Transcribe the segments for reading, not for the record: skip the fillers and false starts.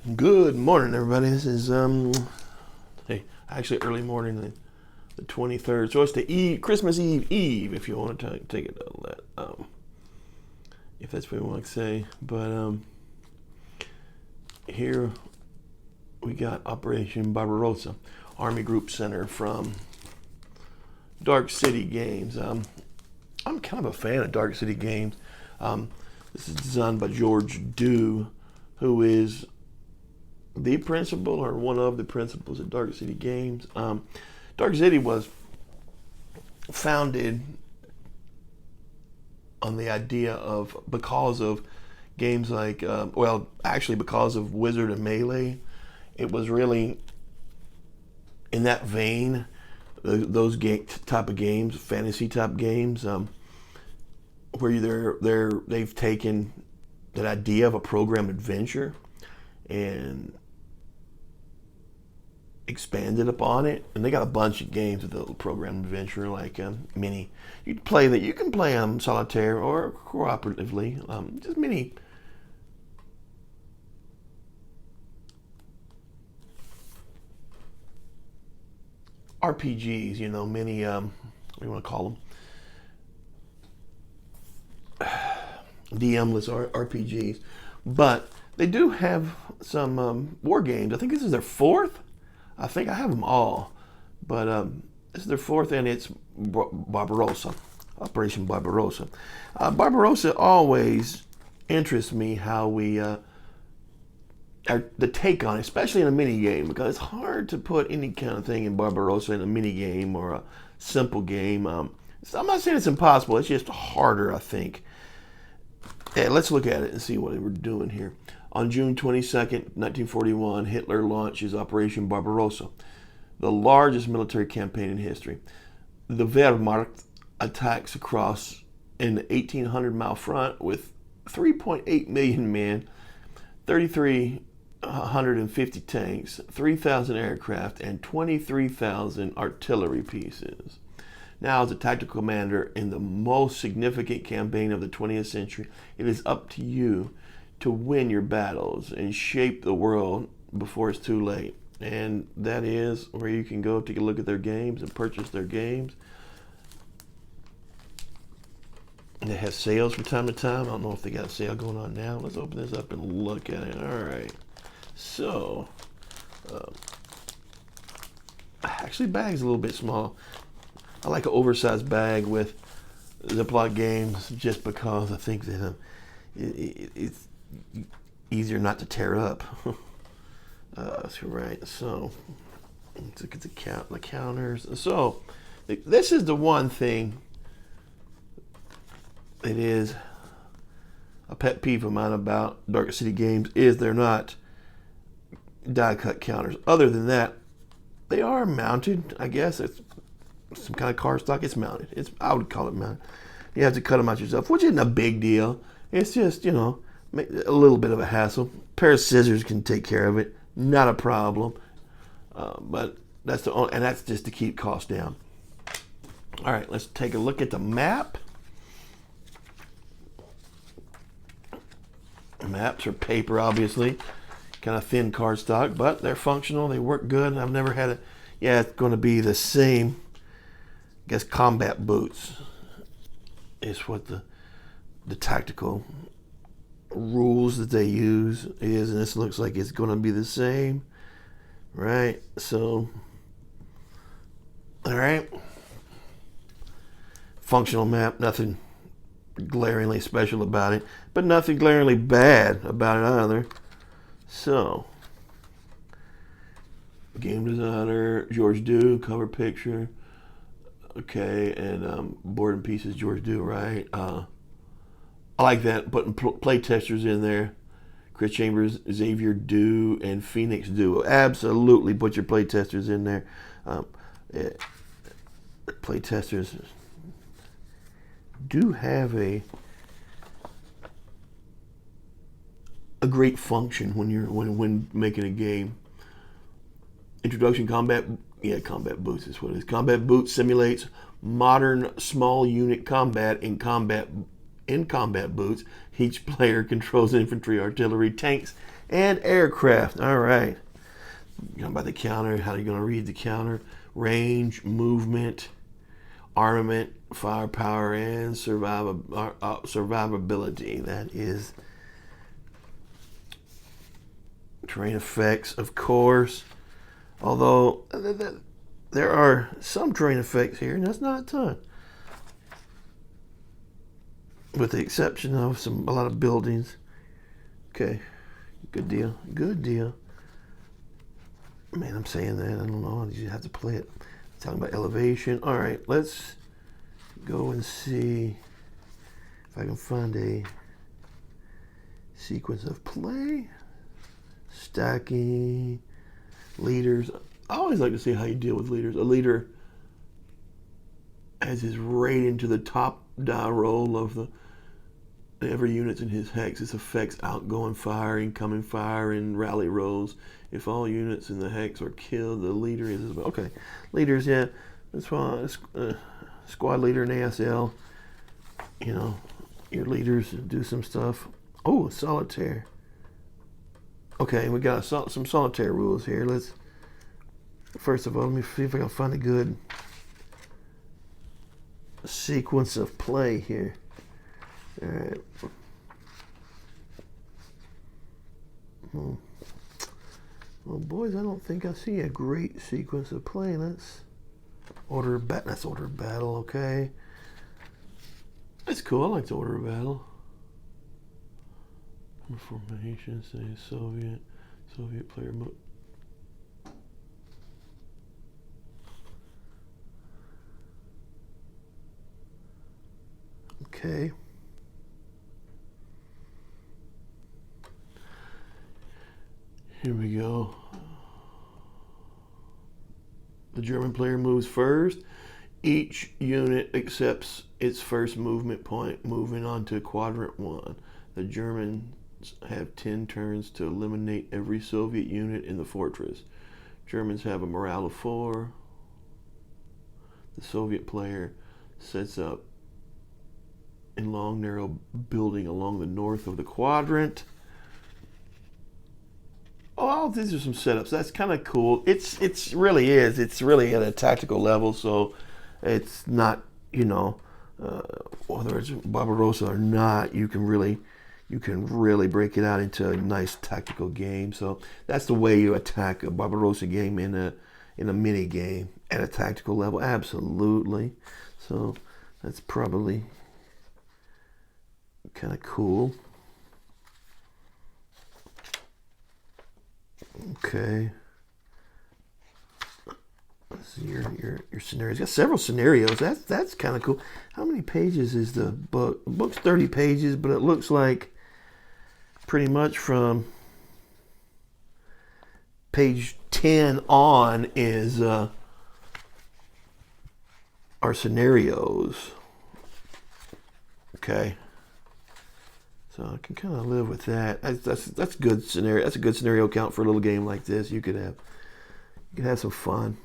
Good morning, everybody. This is actually early morning, the 23rd. So it's the Christmas Eve, if you want to take it on that, if that's what you want to say. But here we got Operation Barbarossa, Army Group Center from Dark City Games. I'm kind of a fan of Dark City Games. This is designed by George Dew, who is the principal or one of the principals at Dark City Games. Dark City was founded on the idea of, because of games like, because of Wizard and Melee. It was really in that vein, those type of games, fantasy type games, where they've taken that idea of a program adventure and expanded upon it, and they got a bunch of games with the program adventure, like mini. You can play solitaire or cooperatively, just mini RPGs. Mini what do you want to call them? DM-less RPGs, but they do have some war games. I think this is their fourth. I think I have them all, but this is their fourth, and it's Barbarossa, Operation Barbarossa. Barbarossa always interests me, how we the take on it, especially in a mini game, because it's hard to put any kind of thing in Barbarossa in a mini game or a simple game. So I'm not saying it's impossible. It's just harder, I think. Yeah, let's look at it and see what we're doing here. On June 22nd, 1941, Hitler launches Operation Barbarossa, the largest military campaign in history. The Wehrmacht attacks across an 1,800-mile front with 3.8 million men, 3,350 tanks, 3,000 aircraft, and 23,000 artillery pieces. Now, as a tactical commander in the most significant campaign of the 20th century, it is up to you to win your battles and shape the world before it's too late. And that is where you can go take a look at their games and purchase their games. They have sales from time to time. I don't know if they got a sale going on now. Let's open this up and look at it. All right. So, actually, bag's a little bit small. I like an oversized bag with Ziploc games, just because I think that it's easier not to tear up. That's right. So let's look at the counters. So this is the one thing that is a pet peeve of mine about Dark City Games, is they're not die cut counters. Other than that, they are mounted. I guess it's some kind of cardstock. It's mounted. I would call it mounted. You have to cut them out yourself, which isn't a big deal. It's just, a little bit of a hassle. A pair of scissors can take care of it. Not a problem. But that's and that's just to keep costs down. All right, let's take a look at the map. Maps are paper, obviously. Kind of thin cardstock, but they're functional. They work good. I've never had it. Yeah, it's going to be the same. I guess combat boots is what the tactical rules that they use is, and this looks like it's going to be the same, right? So, all right, functional map, nothing glaringly special about it, but nothing glaringly bad about it either. So, game designer George Dew, cover picture, okay, and board and pieces George Dew, right? I like that, putting play testers in there. Chris Chambers, Xavier Dew, and Phoenix Dew. Absolutely put your play testers in there. Play testers do have a great function when making a game. Introduction combat boots is what it is. Combat boots simulates modern small unit combat. In combat boots, each player controls infantry, artillery, tanks, and aircraft. All right. You know about the counter. How are you going to read the counter? Range, movement, armament, firepower, and survivability. That is terrain effects, of course. Although there are some terrain effects here, and that's not a ton. With the exception of a lot of buildings. Okay, good deal. Good deal. Man, I'm saying that. I don't know. You have to play it. I'm talking about elevation. All right, let's go and see if I can find a sequence of play. Stacking. Leaders. I always like to see how you deal with leaders. A leader has his raid into the top die roll of every unit's in his hex. This affects outgoing fire, incoming fire, and rally rolls. If all units in the hex are killed, the leader is as well. Okay, leaders, yeah, that's fine. Squad leader and ASL. You know, your leaders do some stuff. Oh, solitaire. Okay, we got some solitaire rules here. First of all, let me see if I can find a good sequence of play here. All right. Well, boys, I don't think I see a great sequence of play. That's order of battle. Okay, that's cool. I like the order of battle. Formation, say Soviet player mode. Okay. Here we go. The German player moves first. Each unit accepts its first movement point, moving on to quadrant 1. The Germans have 10 turns to eliminate every Soviet unit in the fortress. Germans have a morale of 4. The Soviet player sets up a long, narrow building along the north of the quadrant. Oh, these are some setups. That's kind of cool. It's really is. It's really at a tactical level, so it's not, whether it's Barbarossa or not, you can really break it out into a nice tactical game. So that's the way you attack a Barbarossa game in a mini game at a tactical level. Absolutely. So that's probably kind of cool. Okay. Let's see your scenarios. Got several scenarios. That's kind of cool. How many pages is the book? The book's 30 pages, but it looks like pretty much from page 10 on is our scenarios. Okay. So I can kind of live with that. That's good scenario. That's a good scenario count for a little game like this. You could have some fun.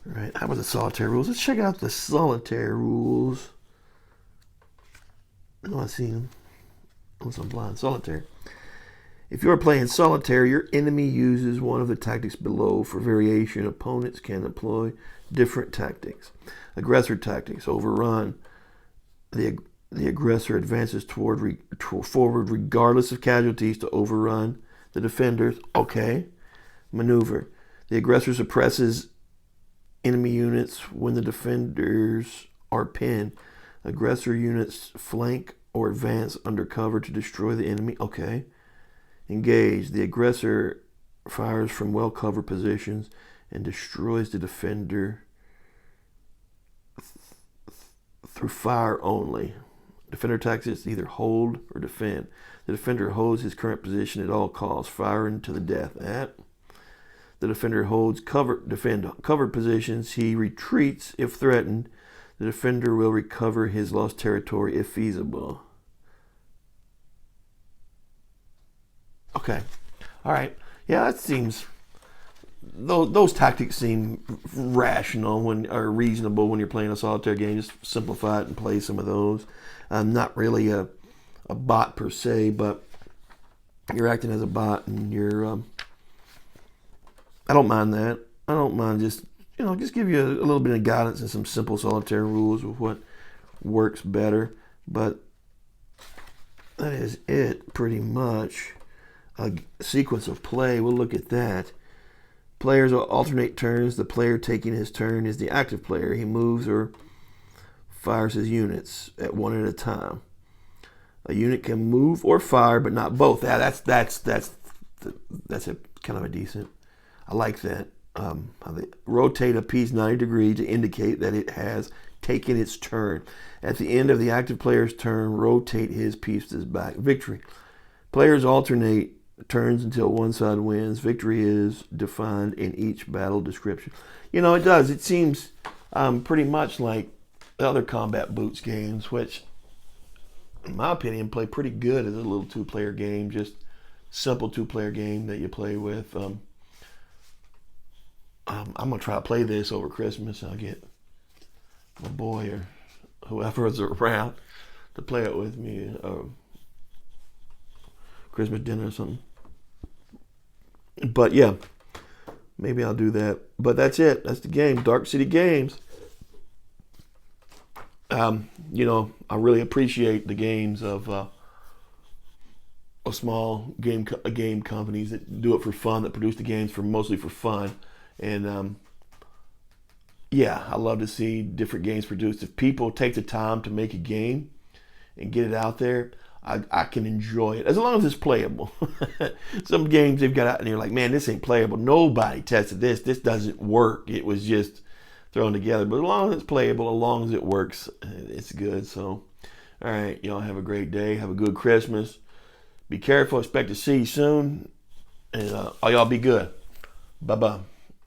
All right. How about the solitaire rules? Let's check out the solitaire rules. Oh, I see them. Unless I'm blind. Solitaire. If you are playing solitaire, your enemy uses one of the tactics below. For variation, opponents can employ different tactics. Aggressor tactics. Overrun. The aggressor advances forward regardless of casualties to overrun the defenders. Okay. Maneuver. The aggressor suppresses enemy units when the defenders are pinned. Aggressor units flank or advance under cover to destroy the enemy. Okay. Engage. The aggressor fires from well-covered positions and destroys the defender through fire only. Defender tactics either hold or defend. The defender holds his current position at all costs, firing to the death. The defender holds covered positions. He retreats if threatened. The defender will recover his lost territory if feasible. Okay. All right. Yeah, that seems... Those tactics seem rational or reasonable when you're playing a solitaire game. Just simplify it and play some of those. I'm not really a bot per se, but you're acting as a bot, and you're. I don't mind that. I don't mind just give you a little bit of guidance and some simple solitaire rules of what works better. But that is it, pretty much. A sequence of play. We'll look at that. Players will alternate turns. The player taking his turn is the active player. He moves or fires his units at one at a time. A unit can move or fire, but not both. That's a kind of a decent. I like that. Rotate a piece 90 degrees to indicate that it has taken its turn. At the end of the active player's turn, rotate his pieces back. Victory. Players alternate turns until one side wins. Victory is defined in each battle description. It does. It seems pretty much like the other Combat Boots games, which, in my opinion, play pretty good as a little two-player game. Just simple two-player game that you play with. I'm going to try to play this over Christmas. I'll get my boy or whoever is around to play it with me. Christmas dinner or something. But yeah, maybe I'll do that. But that's it. That's the game. Dark City Games. I really appreciate the games of small game companies that do it for fun, that produce the games mostly for fun. And I love to see different games produced. If people take the time to make a game and get it out there, I can enjoy it as long as it's playable. Some games they've got out and you're like, man, this ain't playable. Nobody tested this. This doesn't work. It was just thrown together. But as long as it's playable, as long as it works, it's good. So, all right, y'all have a great day. Have a good Christmas. Be careful. Expect to see you soon. And y'all be good. Bye-bye.